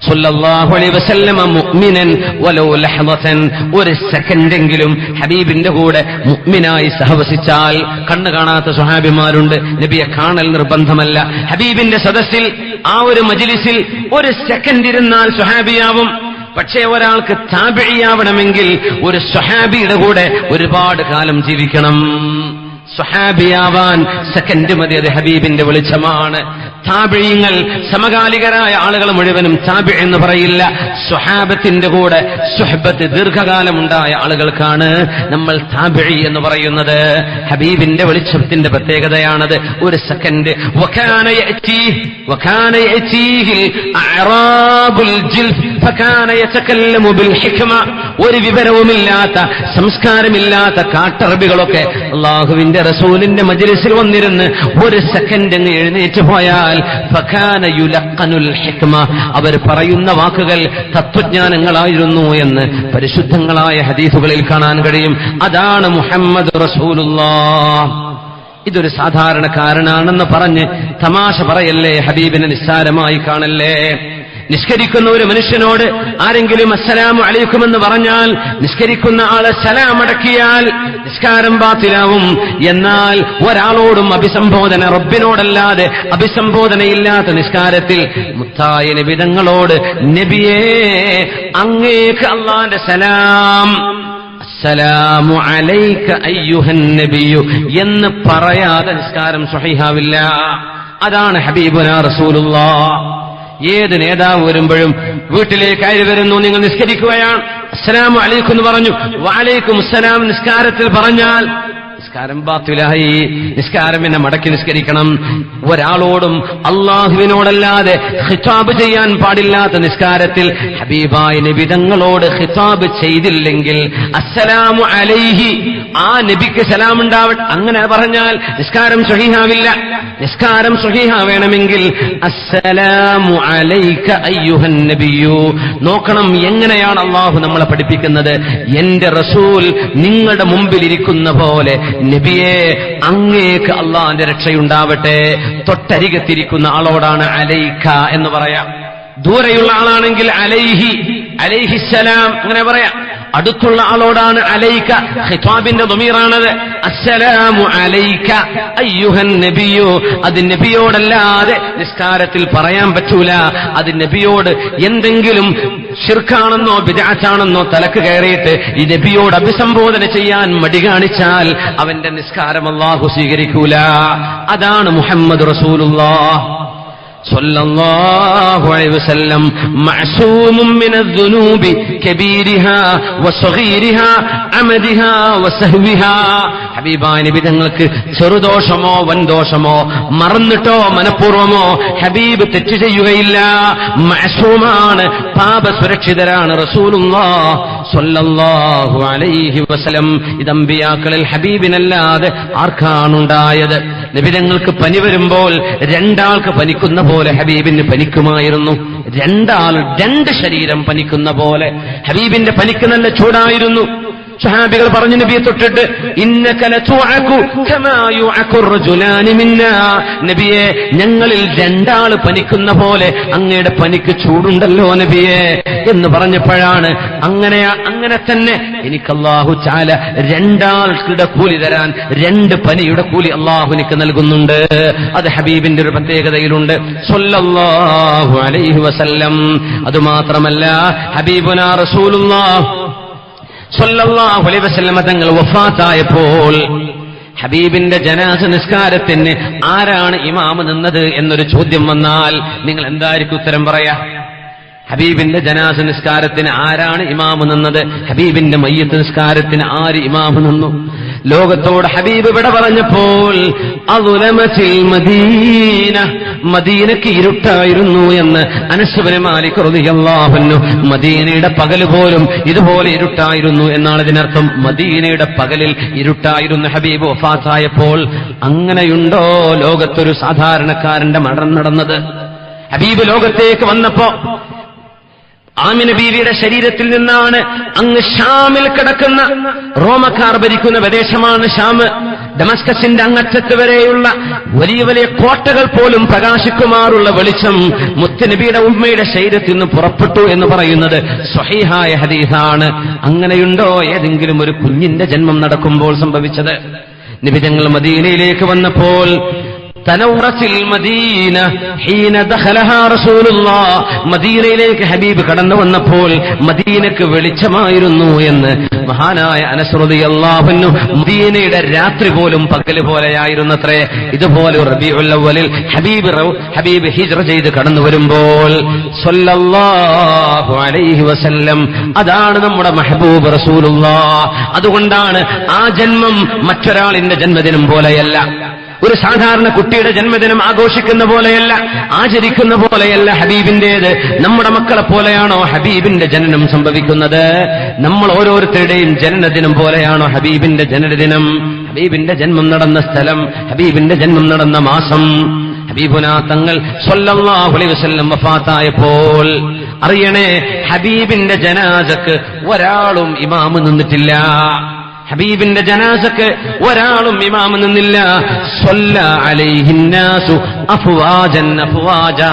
Speaker 1: സല്ലല്ലാഹു അലൈഹി വസല്ലമ മുഅ്മിനൻ വലൗ ലഹ്ളതൻ, ഒരു സെക്കൻഡെങ്കിലും ഹബീബിന്റെ കൂടെ മുഅ്മിനായി സഹവസിച്ചാൽ. കണ്ണു കാണാത്ത സ്വഹാബിമാരുണ്ട്, നബിയെ കാണൽ നിർബന്ധമല്ല. ഹബീബിന്റെ സദസ്സിൽ ആ ഒരു മജ്ലിസിൽ ഒരു സെക്കൻഡ് ഇരുന്നാൽ സ്വഹാബിയാവും. പക്ഷേ ഒരാൾക്ക് താബിഇയാവണമെങ്കിൽ ഒരു സ്വഹാബിയുടെ കൂടെ ഒരുപാട് കാലം ജീവിക്കണം. സ്വഹാബിയാവാൻ സെക്കൻഡ് മതി, അത് ഹബീബിന്റെ വെളിച്ചമാണ്. താബിഈങ്ങൾ സമകാലികരായ ആളുകൾ മുഴുവനും താബിഈ എന്ന് പറയില്ല. സ്വഹാബത്തിന്റെ കൂടെ സുഹബത്ത് ദീർഘകാലമുണ്ടായ ആളുകൾക്കാണ് നമ്മൾ താബിഈ എന്ന് പറയുന്നത്. ഹബീബിന്റെ വെളിച്ചത്തിന്റെ പ്രത്യേകതയാണത്. ഒരു സെക്കൻഡ് വകാന യഅതീഹിൽ അഅറാബുൽ ജിൽഫ് ഫകാന യതകല്ലമു ബിൽ ഹിക്മ, ഒരു വിവരവുമില്ലാത്ത സംസ്കാരമില്ലാത്ത കാട്ടറബികളൊക്കെ അല്ലാഹുവിന്റെ റസൂലിന്റെ മജ്ലിസിൽ വന്നിരുന്ന് ഒരു സെക്കൻഡ് അങ്ങ് എഴുന്നേറ്റ് പോയാൽ ഫകാന യുലഖനുൽ ഹിക്മ, അവർ പറയുന്ന വാക്കുകൾ തത്വജ്ഞാനങ്ങളായിരുന്നു എന്ന് പരിശുദ്ധങ്ങളായ ഹദീസുകളിൽ കാണാൻ കഴിയും. അതാണ് മുഹമ്മദ് റസൂലുള്ളാഹ്. ഇതൊരു സാധാരണക്കാരനാണെന്ന് പറഞ്ഞ് തമാശ പറയല്ലേ, ഹബീബിനെ നിസ്സാരമായി കാണല്ലേ. നിസ്കരിക്കുന്ന ഒരു മനുഷ്യനോട് ആരെങ്കിലും അസ്സലാമു അലൈക്കും എന്ന് പറഞ്ഞാൽ നിസ്കരിക്കുന്ന ആളെ സലാം അടക്കിയാൽ നിസ്കാരം ബാത്തിലാവും. എന്നാൽ ഒരാളോടും അഭിസംബോധന, റബ്ബിനോടല്ലാതെ അഭിസംബോധനയില്ലാത്ത നിസ്കാരത്തിൽ മുത്തായ നബി തങ്ങളോട് നബിയേ അങ്ങേക്ക് അല്ലാഹുവിന്റെ സലാം അസ്സലാമു അലൈക അയ്യുഹൻ നബിയു എന്ന് പറയാതെ നിസ്കാരം സ്വഹീഹാവില്ല. അതാണ് ഹബീബുനാ റസൂലുള്ളാഹ്. ഏത് നേതാവ് വരുമ്പോഴും വീട്ടിലേക്ക് കയറി വരുന്നു, നിങ്ങൾ നിസ്കരിക്കുകയാണ്, അസ്സലാമു അലൈക്കും എന്ന് പറഞ്ഞു, വഅലൈക്കും അസ്സലാം നിസ്കാരത്തിൽ പറഞ്ഞാൽ നിസ്കാരം ബാത്തിലായി. നിസ്കാരം എന്നെ മടക്കി നിസ്കരിക്കണം. ഒരാളോടും അള്ളാഹുവിനോടല്ലാതെ ഖിതാബ് ചെയ്യാൻ പാടില്ലാത്ത നിസ്കാരത്തിൽ ഹബീബായ നബി തങ്ങളോട് ഖിതാബ് ചെയ്തില്ലെങ്കിൽ അസ്സലാമു അലൈഹി ആ നബിക്ക് സലാം ഉണ്ടാവട്ടെ. അങ്ങനെ പറഞ്ഞാൽ നിസ്കാരം സ്വഹീഹാവില്ല. നിസ്കാരം സ്വഹീഹാവേണമെങ്കിൽ അസ്സലാമു അലൈക അയ്യുഹൻ നബിയു. നോക്കണം എങ്ങനെയാണ് അള്ളാഹു നമ്മളെ പഠിപ്പിക്കുന്നത്. എന്റെ റസൂൽ നിങ്ങളുടെ മുമ്പിൽ ഇരിക്കുന്ന പോലെ നബിയെ അങ്ങേക്ക് അള്ളാഹിന്റെ രക്ഷയുണ്ടാവട്ടെ. തൊട്ടരികത്തിരിക്കുന്ന ആളോടാണ് അലൈക എന്ന് പറയാം. ദൂരെയുള്ള ആളാണെങ്കിൽ അലൈഹി, അലൈഹിസ്സലാം അങ്ങനെ പറയാം. അടുത്തുള്ള ആളോടാണ് അലൈക. ഖിതാബിന്റെ ദമീറാണത്. അസ്സലാമു അലൈക അയ്യുഹൻ നബിയു. അത് നബിയോടല്ലാതെ നിസ്കാരത്തിൽ പറയാൻ പറ്റൂല. അത് നബിയോട് എന്തെങ്കിലും ശിർക്കാണെന്നോ ബിദ്അത്താണെന്നോ തലക്ക് കയറിയിട്ട് ഈ നബിയോട് അഭിസംബോധന ചെയ്യാൻ മടി കാണിച്ചാൽ അവന്റെ നിസ്കാരം അല്ലാഹു സ്വീകരിക്കൂല. അതാണ് മുഹമ്മദ് റസൂലുള്ളാഹ് സല്ലല്ലാഹു അലൈഹി വസല്ലം മഅസൂമുൻ മിനദ്ദുനൂബി കബീരിഹാ വസഗീരിഹാ അമദിഹാ വസഹ്വിഹാ. ഹബീബായ നബി തങ്ങൾക്ക് ചെറുദോഷമോ വൻദോഷമോ മറന്നിട്ടോ മനഃപൂർവമോ ഹബീബ് തെറ്റ് ചെയ്യുകയില്ല. മഅസൂമാണ്, പാപസുരക്ഷിതരാണ് റസൂലുള്ളാഹ് സല്ലല്ലാഹു അലൈഹി വസല്ലം. ഇത് അമ്പിയാക്കളിൽ ഹബീബിനല്ലാതെ ആർക്കാണുണ്ടായത്? നബി തങ്ങൾക്ക് പനി വരുമ്പോൾ രണ്ടാൾക്ക് പനിക്കുന്ന പോലെ ഹബീബിന് പനിക്കുമായിരുന്നു. രണ്ട് ശരീരം പനിക്കുന്ന പോലെ. ഹബീബിന്റെ പനിക്ക് നല്ല ചൂടായിരുന്നു. സഹാബികൾ പറഞ്ഞു നബിയെ തൊട്ടിട്ട്, ഇന്നക ലതുഅകു കമാ യുഅകു റജുലാനി മിന്നാ. നബിയെ ഞങ്ങളിൽ രണ്ടാള് പനിക്കുന്ന പോലെ അങ്ങയുടെ പനിക്ക് ചൂടുണ്ടല്ലോ നബിയെ എന്ന് പറഞ്ഞപ്പോഴാണ് അങ്ങനെ തന്നെ എനിക്ക് അല്ലാഹു തആല രണ്ടാൾക്കുടെ കൂലി തരാൻ, രണ്ട് പനിയുടെ കൂലി അല്ലാഹു എനിക്ക് നൽകുന്നുണ്ട്. അത് ഹബീബിന്റെ ഒരു പ്രത്യേകതയിലുണ്ട് സല്ലല്ലാഹു അലൈഹി വസല്ലം. അതുമാത്രമല്ല ഹബീബുനാ റസൂലുള്ളാഹ് സല്ലല്ലാഹു അലൈഹി വസല്ലം തങ്ങൾ വഫാത്തായപ്പോൾ ഹബീബിന്റെ ജനാസ നിസ്കാരത്തിന് ആരാണ് ഇമാമ് നിന്നത് എന്നൊരു ചോദ്യം വന്നാൽ നിങ്ങൾ എന്തായിരിക്കും ഉത്തരം പറയാ? ഹബീബിന്റെ ജനാസ നിസ്കാരത്തിന് ആരാണ് ഇമാമ് നിന്നത്? ഹബീബിന്റെ മയ്യത്ത് നിസ്കാരത്തിന് ആര് ഇമാമ് നിന്നു? ലോകത്തോട് ഹബീബ് വിട പറഞ്ഞപ്പോൾ അദുലമത്തിൽ മദീന, മദീനക്ക് ഇരുട്ടായിരുന്നു എന്ന് അനസ് ഇബ്നു മാലിക് റളിയല്ലാഹു അൻഹു. മദീനയുടെ പകൽ പോലും ഇതുപോലെ ഇരുട്ടായിരുന്നു എന്നാണ് ഇതിനർത്ഥം. മദീനയുടെ പകലിൽ ഇരുട്ടായിരുന്നു ഹബീബ് വഫാത്തായപ്പോൾ. അങ്ങനെയുണ്ടോ ലോകത്തൊരു സാധാരണക്കാരന്റെ മരണം നടന്നത്? ഹബീബ് ലോകത്തേക്ക് വന്നപ്പോ ആമിന ബീവിയുടെ ശരീരത്തിൽ നിന്നാണ് അങ്ങ് ഷാമിൽ കിടക്കുന്ന റോമക്കാർ ഭരിക്കുന്ന പ്രദേശമാണ് ഷാമ്. ഡമസ്കസിന്റെ അങ്ങറ്റത്ത് വരെയുള്ള വലിയ വലിയ കോട്ടകൾ പോലും പ്രകാശിക്കുമാറുള്ള വെളിച്ചം മുത്തുനബിയുടെ ഉമ്മയുടെ ശരീരത്തിൽ നിന്ന് പുറപ്പെട്ടു എന്ന് പറയുന്നത് സ്വഹീഹായ ഹദീസാണ്. അങ്ങനെയുണ്ടോ ഏതെങ്കിലും ഒരു കുഞ്ഞിന്റെ ജന്മം നടക്കുമ്പോൾ സംഭവിച്ചത്? നബി തങ്ങൾ മദീനയിലേക്ക് വന്നപ്പോൾ തനവറത്തിൽ മദീന ഹീന ദഖലഹാ റസൂലുള്ളാഹ്. മദീനയിലേക്ക് ഹബീബ് കടന്നു വന്നപ്പോൾ മദീനക്ക് വെളിച്ചമായിരുന്നു എന്ന് മഹാനായ അനസ് റളിയല്ലാഹു അൻഹു. മദീനയുടെ രാത്രി പോലും പകല് പോലെയായിരുന്നത്രേ. ഇതുപോലെ റബീഉൽ അവ്വലിൽ ഹബീബ് ഹിജ്റ ചെയ്ത് കടന്നു വരുമ്പോൾ സല്ലല്ലാഹു അലൈഹി വസല്ലം, അതാണ് നമ്മുടെ മെഹബൂബ് റസൂലുള്ളാഹ്. അതുകൊണ്ടാണ് ആ ജന്മം മറ്റൊരാളിന്റെ ജന്മദിനം പോലെയല്ല, ഒരു സാധാരണ കുട്ടിയുടെ ജന്മദിനം ആഘോഷിക്കുന്ന പോലെയല്ല, ആചരിക്കുന്ന പോലെയല്ല ഹബീബിന്റേത്. നമ്മുടെ മക്കളെ പോലെയാണോ ഹബീബിന്റെ ജനനം സംഭവിക്കുന്നത്? നമ്മൾ ഓരോരുത്തരുടെയും ജനനദിനം പോലെയാണോ ഹബീബിന്റെ ജനനദിനം? ഹബീബിന്റെ ജന്മം നടന്ന സ്ഥലം, ഹബീബിന്റെ ജന്മം നടന്ന മാസം. ഹബീബുനാ തങ്ങൾ സല്ലല്ലാഹു അലൈഹി വസല്ലം വഫാത്തായപ്പോൾ അറിയണേ, ഹബീബിന്റെ ജനാസക്ക് ഒരാളും ഇമാമ് നിന്നിട്ടില്ല. ഹബീബിന്റെ ജനാസക്ക് ഒരാളും ഇമാമ് നിന്നില്ല. സ്വല്ല അലൈഹിന്നാസു അഫ്വാജൻ അഫ്വാജാ.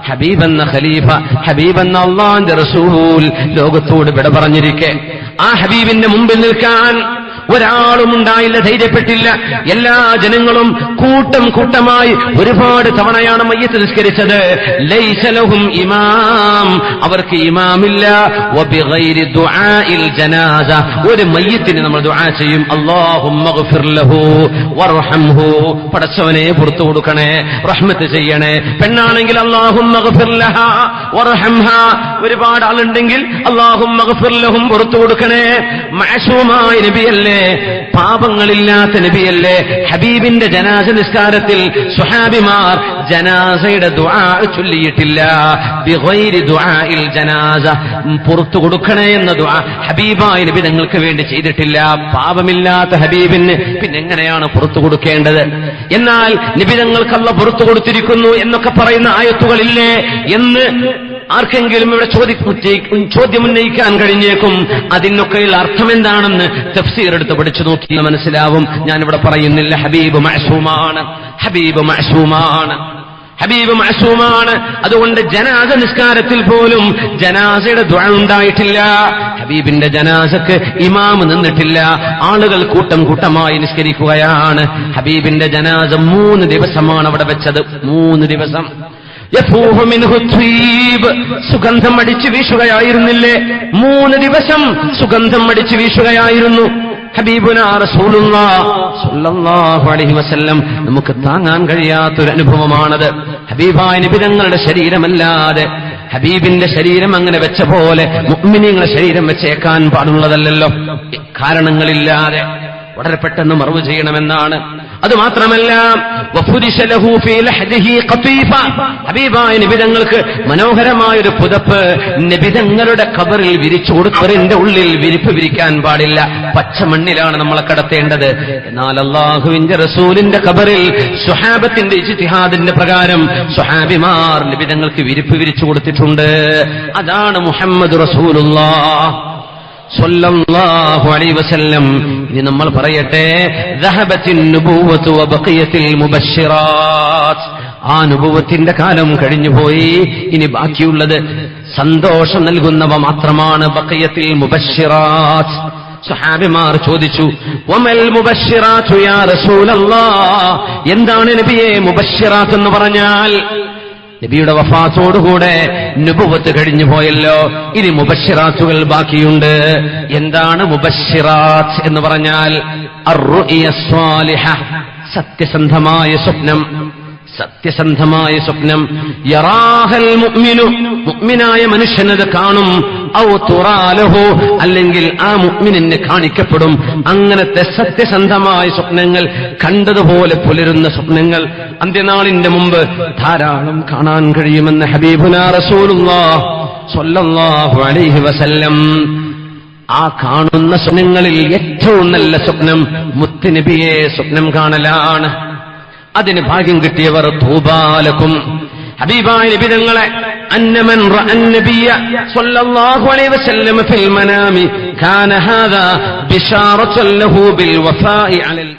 Speaker 1: ഹബീബെന്ന ഖലീഫ, ഹബീബെന്ന അല്ലാഹുവിന്റെ റസൂൽ ലോകത്തോട് വിട പറഞ്ഞിരിക്കെ ആ ഹബീബിന്റെ മുമ്പിൽ നിൽക്കാൻ ഒരാളും ഉണ്ടായില്ല, ധൈര്യപ്പെട്ടില്ല. എല്ലാ ജനങ്ങളും കൂട്ടം കൂട്ടമായി ഒരുപാട് തവണയാണ് മയ്യത്ത് നിസ്കരിച്ചത്. ലൈസ ലഹും ഇമാം, അവർക്ക് ഇമാമില്ല. വബിഗൈരി ദുആഇൽ ജനാസ, ഒരു മയ്യത്തിന് നമ്മൾ ദുആ ചെയ്യും, അല്ലാഹുമ്മഗ്ഫിർ ലഹു വർഹംഹു, പടച്ചവനെ പുറത്തു കൊടുക്കണേ, റഹ്മത്ത് ചെയ്യണേ. പെണ്ണാണെങ്കിൽ അല്ലാഹുമ്മഗ്ഫിർ ലഹാ വർഹംഹാ, ഒരുപാട് ആളുണ്ടെങ്കിൽ അല്ലാഹുമ്മഗ്ഫിർ ലഹും പുറത്തു കൊടുക്കണേ. മഅസൂമായ നബിയല്ലേ, പാപങ്ങളില്ലാത്ത നബിയല്ലേ? ഹബീബിന്റെ ജനാസ നിസ്കാരത്തിൽ സ്വഹാബിമാർ ജനാസയുടെ ദുആ ചൊല്ലിയിട്ടില്ല. ബിഗൈരി ദുആഇൽ ജനാസ, പുറത്തു കൊടുക്കണേ എന്ന ദുആ ഹബീബായ നബി തങ്ങൾക്ക് വേണ്ടി ചെയ്തിട്ടില്ല. പാപമില്ലാത്ത ഹബീബിന് പിന്നെ എങ്ങനെയാണ് പുറത്തു കൊടുക്കേണ്ടത്? എന്നാൽ നബി തങ്ങൾക്ക് അല്ലാഹു പുറത്തു കൊടുത്തിരിക്കുന്നു എന്നൊക്കെ പറയുന്ന ആയത്തുകളില്ലേ എന്ന് ആർക്കെങ്കിലും ഇവിടെ ചോദ്യം ഉന്നയിക്കാൻ കഴിഞ്ഞേക്കും. അതിനൊക്കെയുള്ള അർത്ഥം എന്താണെന്ന് തഫ്സീർ എടുത്ത് പഠിച്ചു നോക്കി മനസ്സിലാവും. ഞാനിവിടെ പറയുന്നില്ല. ഹബീബ് മഅ്സൂമാണ്, ഹബീബ് മഅ്സൂമാണ്, ഹബീബ് മഅ്സൂമാണ്. അതുകൊണ്ട് ജനാസ നിസ്കാരത്തിൽ പോലും ജനാസയുടെ ദുആ ഉണ്ടായിട്ടില്ല. ഹബീബിന്റെ ജനാസക്ക് ഇമാം നിന്നിട്ടില്ല. ആളുകൾ കൂട്ടം കൂട്ടമായി നിസ്കരിക്കുകയാണ്. ഹബീബിന്റെ ജനാസ 3 ദിവസമാണ് അവിടെ വെച്ചത്. 3 ദിവസം. യഫൂഹു മിൻഹു ത്വീബ്, സുഗന്ധം അടിച്ചു വീശുകയായിരുന്നില്ലേ? 3 ദിവസം സുഗന്ധം അടിച്ചു വീശുകയായിരുന്നു. ഹബീബുനാ റസൂലുള്ളാഹി സ്വല്ലല്ലാഹു അലൈഹി വസല്ലം നമുക്ക് താങ്ങാൻ കഴിയാത്തൊരു അനുഭവമാണത്. ഹബീബായ നബി തങ്ങളുടെ ശരീരമല്ലാതെ ഹബീബിന്റെ ശരീരം അങ്ങനെ വെച്ച പോലെ മുഅ്മിനീങ്ങളുടെ ശരീരം വെച്ചേക്കാൻ പാടുള്ളതല്ലല്ലോ. കാരണങ്ങളില്ലാതെ വളരെ പെട്ടെന്ന് മറവ് ചെയ്യണമെന്നാണ്. അതുമാത്രമല്ല ഹബീബായ നബിതങ്ങൾക്ക് മനോഹരമായൊരു പുതപ്പ് നബിതങ്ങളുടെ ഖബറിൽ വിരിച്ചു കൊടുത്തതിന്റെ ഉള്ളിൽ വിരിപ്പ് വിരിക്കാൻ പാടില്ല. പച്ചമണ്ണിലാണ് നമ്മളെ കടത്തേണ്ടത്. എന്നാൽ അല്ലാഹുവിന്റെ റസൂലിന്റെ ഖബറിൽ സ്വഹാബത്തിന്റെ ഇജ്തിഹാദിന്റെ പ്രകാരം സ്വഹാബിമാർ നബിതങ്ങൾക്ക് വിരിപ്പ് വിരിച്ചു കൊടുത്തിട്ടുണ്ട്. അതാണ് മുഹമ്മദ് റസൂലുള്ളാഹ് സ്വല്ലല്ലാഹു അലൈഹി വസല്ലം. ഇനി നമ്മൾ പറയട്ടെ, ദഹബത്തിൻ നുബുവ്വത്തു വബഖിയത്തിൽ മുബശ്ശിറാത്ത്. ആ നുബുവത്തിന്റെ കാലം കഴിഞ്ഞുപോയി. ഇനി ബാക്കിയുള്ളത് സന്തോഷം നൽകുന്നവ മാത്രമാണ്. ബഖിയത്തിൽ മുബശ്ശിറാത്ത്. സ്വഹാബിമാർ ചോദിച്ചു, വമൽ മുബശ്ശിറാത്തു യാ റസൂലല്ലാഹ്, എന്താണ് നബിയെ മുബശ്ശിറാത്ത് എന്ന് പറഞ്ഞാൽ? നബിയുടെ വഫാത്തോടുകൂടെ നുബുവത്ത് കഴിഞ്ഞു പോയല്ലോ. ഇനി മുബശ്ശിറാത്തുകൾ ബാക്കിയുണ്ട്. എന്താണ് മുബശ്ശിറാത്ത് എന്ന് പറഞ്ഞാൽ? അർറുഇയ സ്വാലിഹ, സത്യസന്ധമായ സ്വപ്നം. സത്യസന്ധമായ സ്വപ്നം. യറാഹൽ മുഅ്മിനു, മുഅ്മിനായ മനുഷ്യനത് കാണും. ഔ തുറാലഹു, അല്ലെങ്കിൽ ആ മുഅ്മിനിന് കാണിക്കപ്പെടും. അങ്ങനത്തെ സത്യസന്ധമായ സ്വപ്നങ്ങൾ, കണ്ടതുപോലെ പുലരുന്ന സ്വപ്നങ്ങൾ അന്ത്യനാളിന്റെ മുമ്പ് ധാരാളം കാണാൻ കഴിയുമെന്ന് ഹബീബുനാ റസൂലുള്ളാഹി സ്വല്ലല്ലാഹു അലൈഹി വസല്ലം. ആ കാണുന്ന സ്വപ്നങ്ങളിൽ ഏറ്റവും നല്ല സ്വപ്നം മുത്തുനബിയെ സ്വപ്നം കാണലാണ്. അതിന് ഭാഗ്യം കിട്ടിയവർ തൂബാലക്കും. ഹബീബായ നബി തങ്ങളെ അന്നമൻ റഅൻ നബിയ സ്വല്ലല്ലാഹു അലൈഹി വസല്ലം ഫിൽ മനാമി കാന ഹാദാ ബിശാറത്തുൻ ലഹു ബിൽ വഫാഇ അലൽ